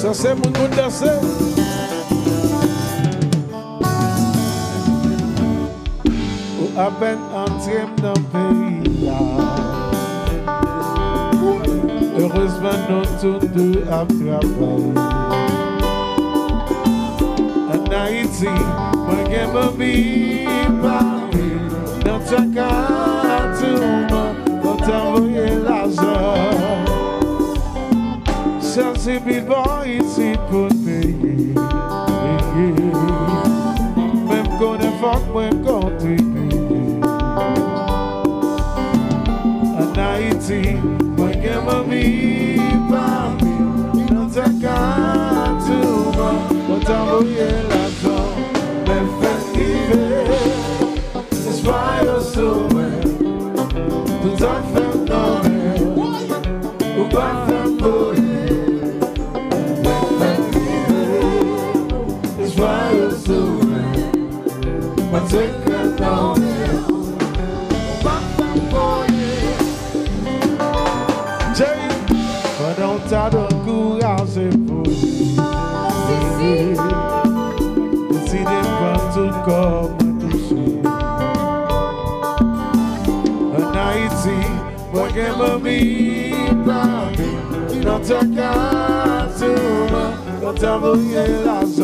Ça c'est mon monde danser. Ou à peine entré dans le pays. Heureusement nous tous deux à travailler. En Haïti, moi j'aime ma vie parler. Dans ta carte, on t'envoie l'argent. Ça c'est vivant ici pour payer. Même qu'on est fort, même qu'on contribue. En Haïti, moi j'aime ma vie parler. Dans ta carte, on t'envoie l'argent. Mais fais vivre, inspire sauver. Tout en fait non, ou pas faire bouger. Take it down. Jerry, but don't tell the courage for you. See them come to come to see. A nighty, what can be proud? Not a cat to me, but I will get lost.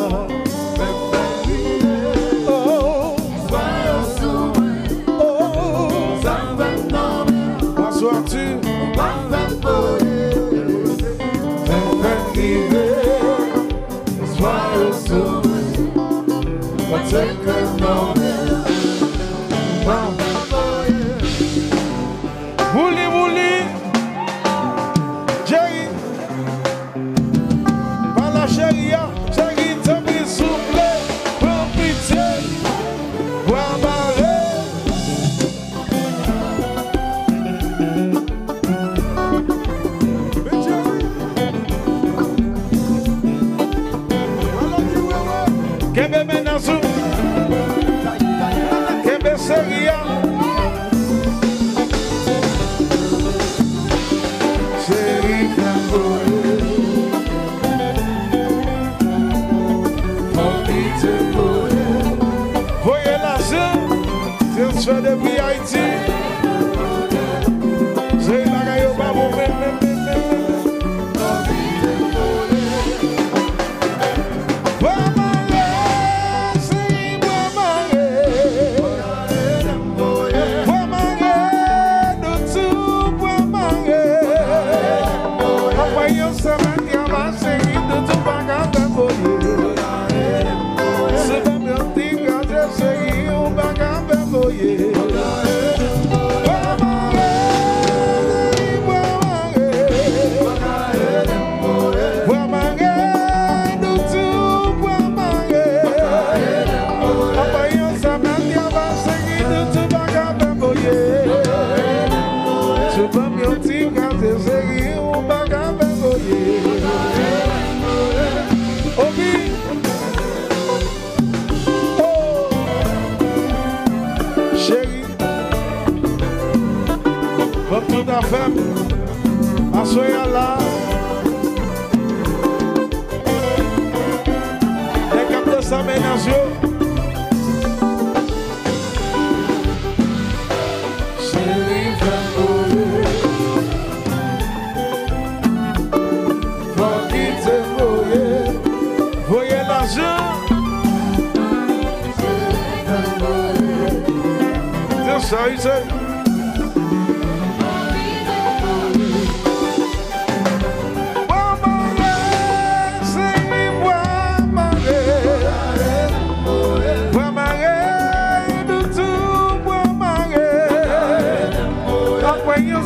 Take a moment. Wouli, wouli. Jerry. Par la chéria. Jerry, t'as mis soufflé. Pour pitié. Bois barré. Kebe menazu. Seria. Voyez l'argent, transfert de VIT. C'est la gagne au babo, Assoia lá. É cap de sa ménage. Chérie, fais-moi. Faut qu'il te voie. Voyez l'argent. Tiens ça, il sait.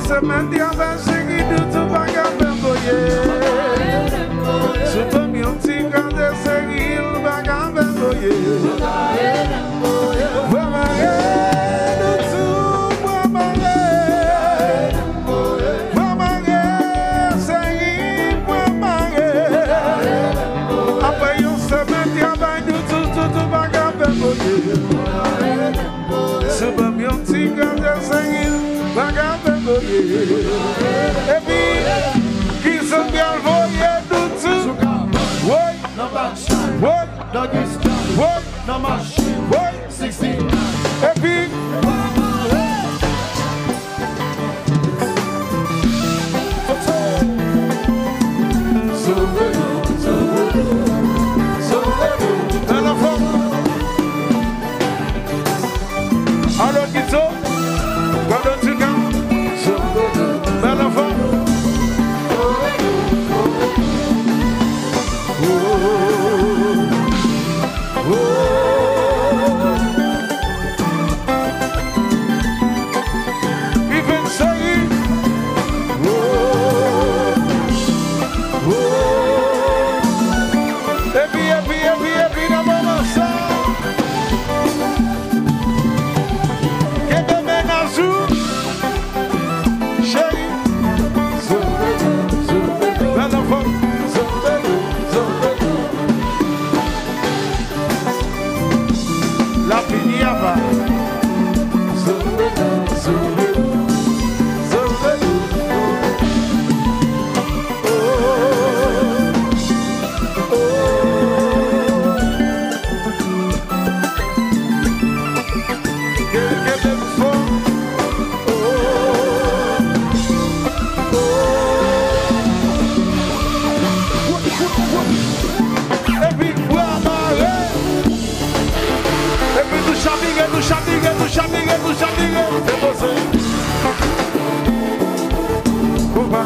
Semente a seguir do vagabundo. Super meu tigre de seguir o vagabundo. Super meu tigre de seguir vagabundo. E puis, qui sont bien voyés tout de suite. doggy style. What? No machine. What? 16. Happy. Alors qu'ils sont, quand tu gagnes, belle enfant. Even say, happy, na mama sa. La piniava. Chamingue, é você. Opa,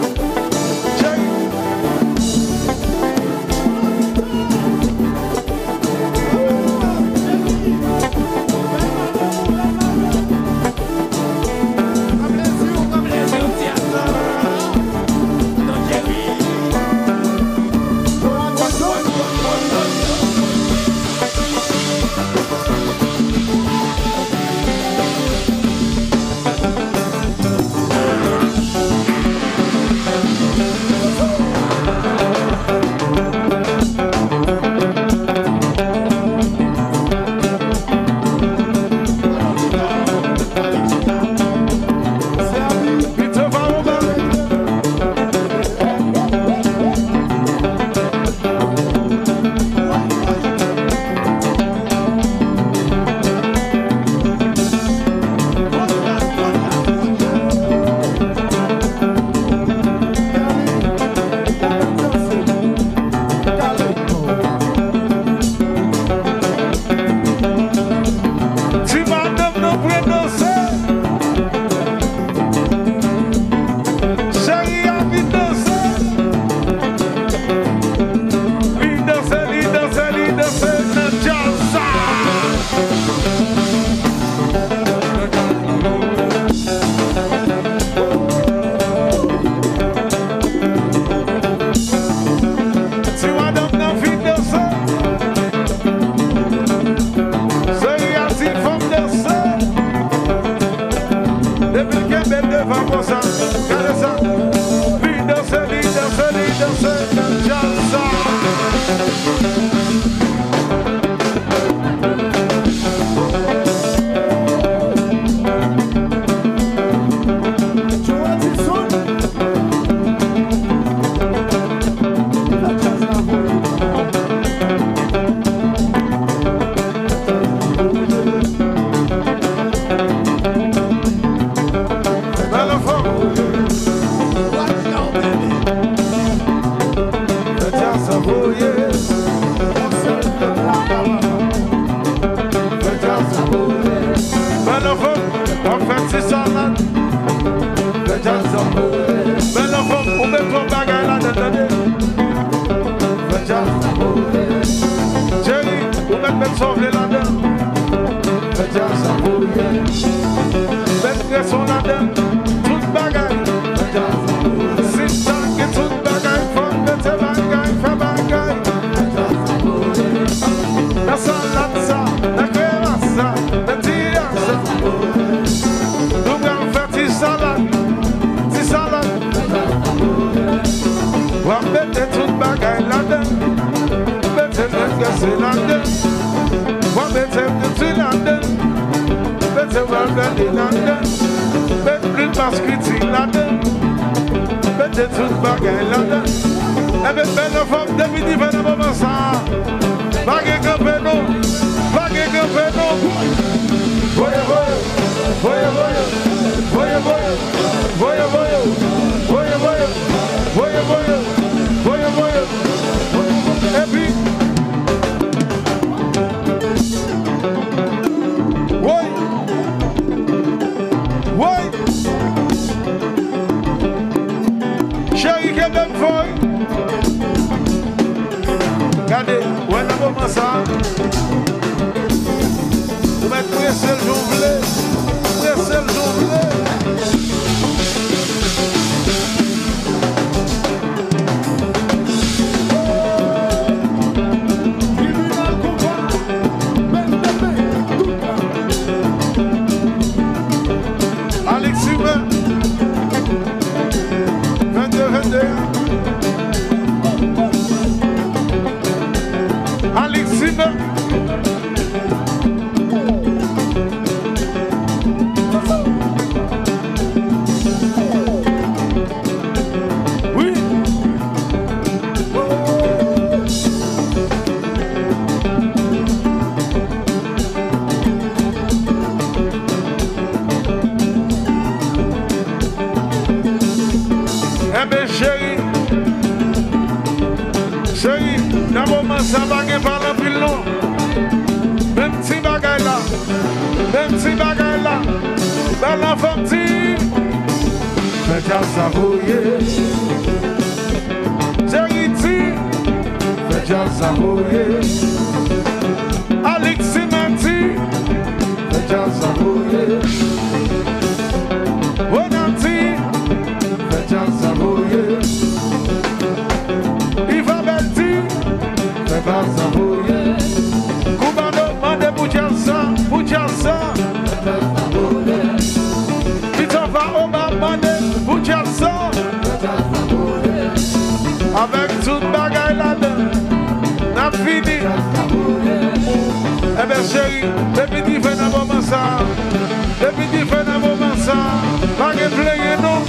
Every bell of them, David, even a moment, Chérie, que même foi. Regardez, où est le moment ça? Vous mettez pressé le jonglé. Pressé le jonglé. Alexis, 22. Alexis, oui. Eh bien, chérie, dans le moment, ça va gagner par la pile, non? Même si bagaille là, dans la famille, fais déjà savouiller. Chérie, fais déjà savouiller. Alexis Mati, fais déjà savouiller. Bonanti, fais déjà savouiller. Iva Belti, fais déjà savouiller. Cubano, mande Bouchassa. Vita va Oma, mande Bouchassa. Avec toute bagaille là-dedans, n'a fini. Eh bien chérie, depuis qu'il fait un moment ça, pas de player non.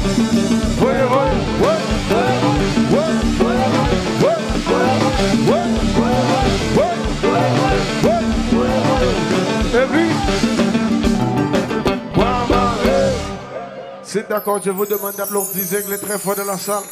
Et puis, c'est d'accord, je vous demande d'applaudir les très fort de la salle.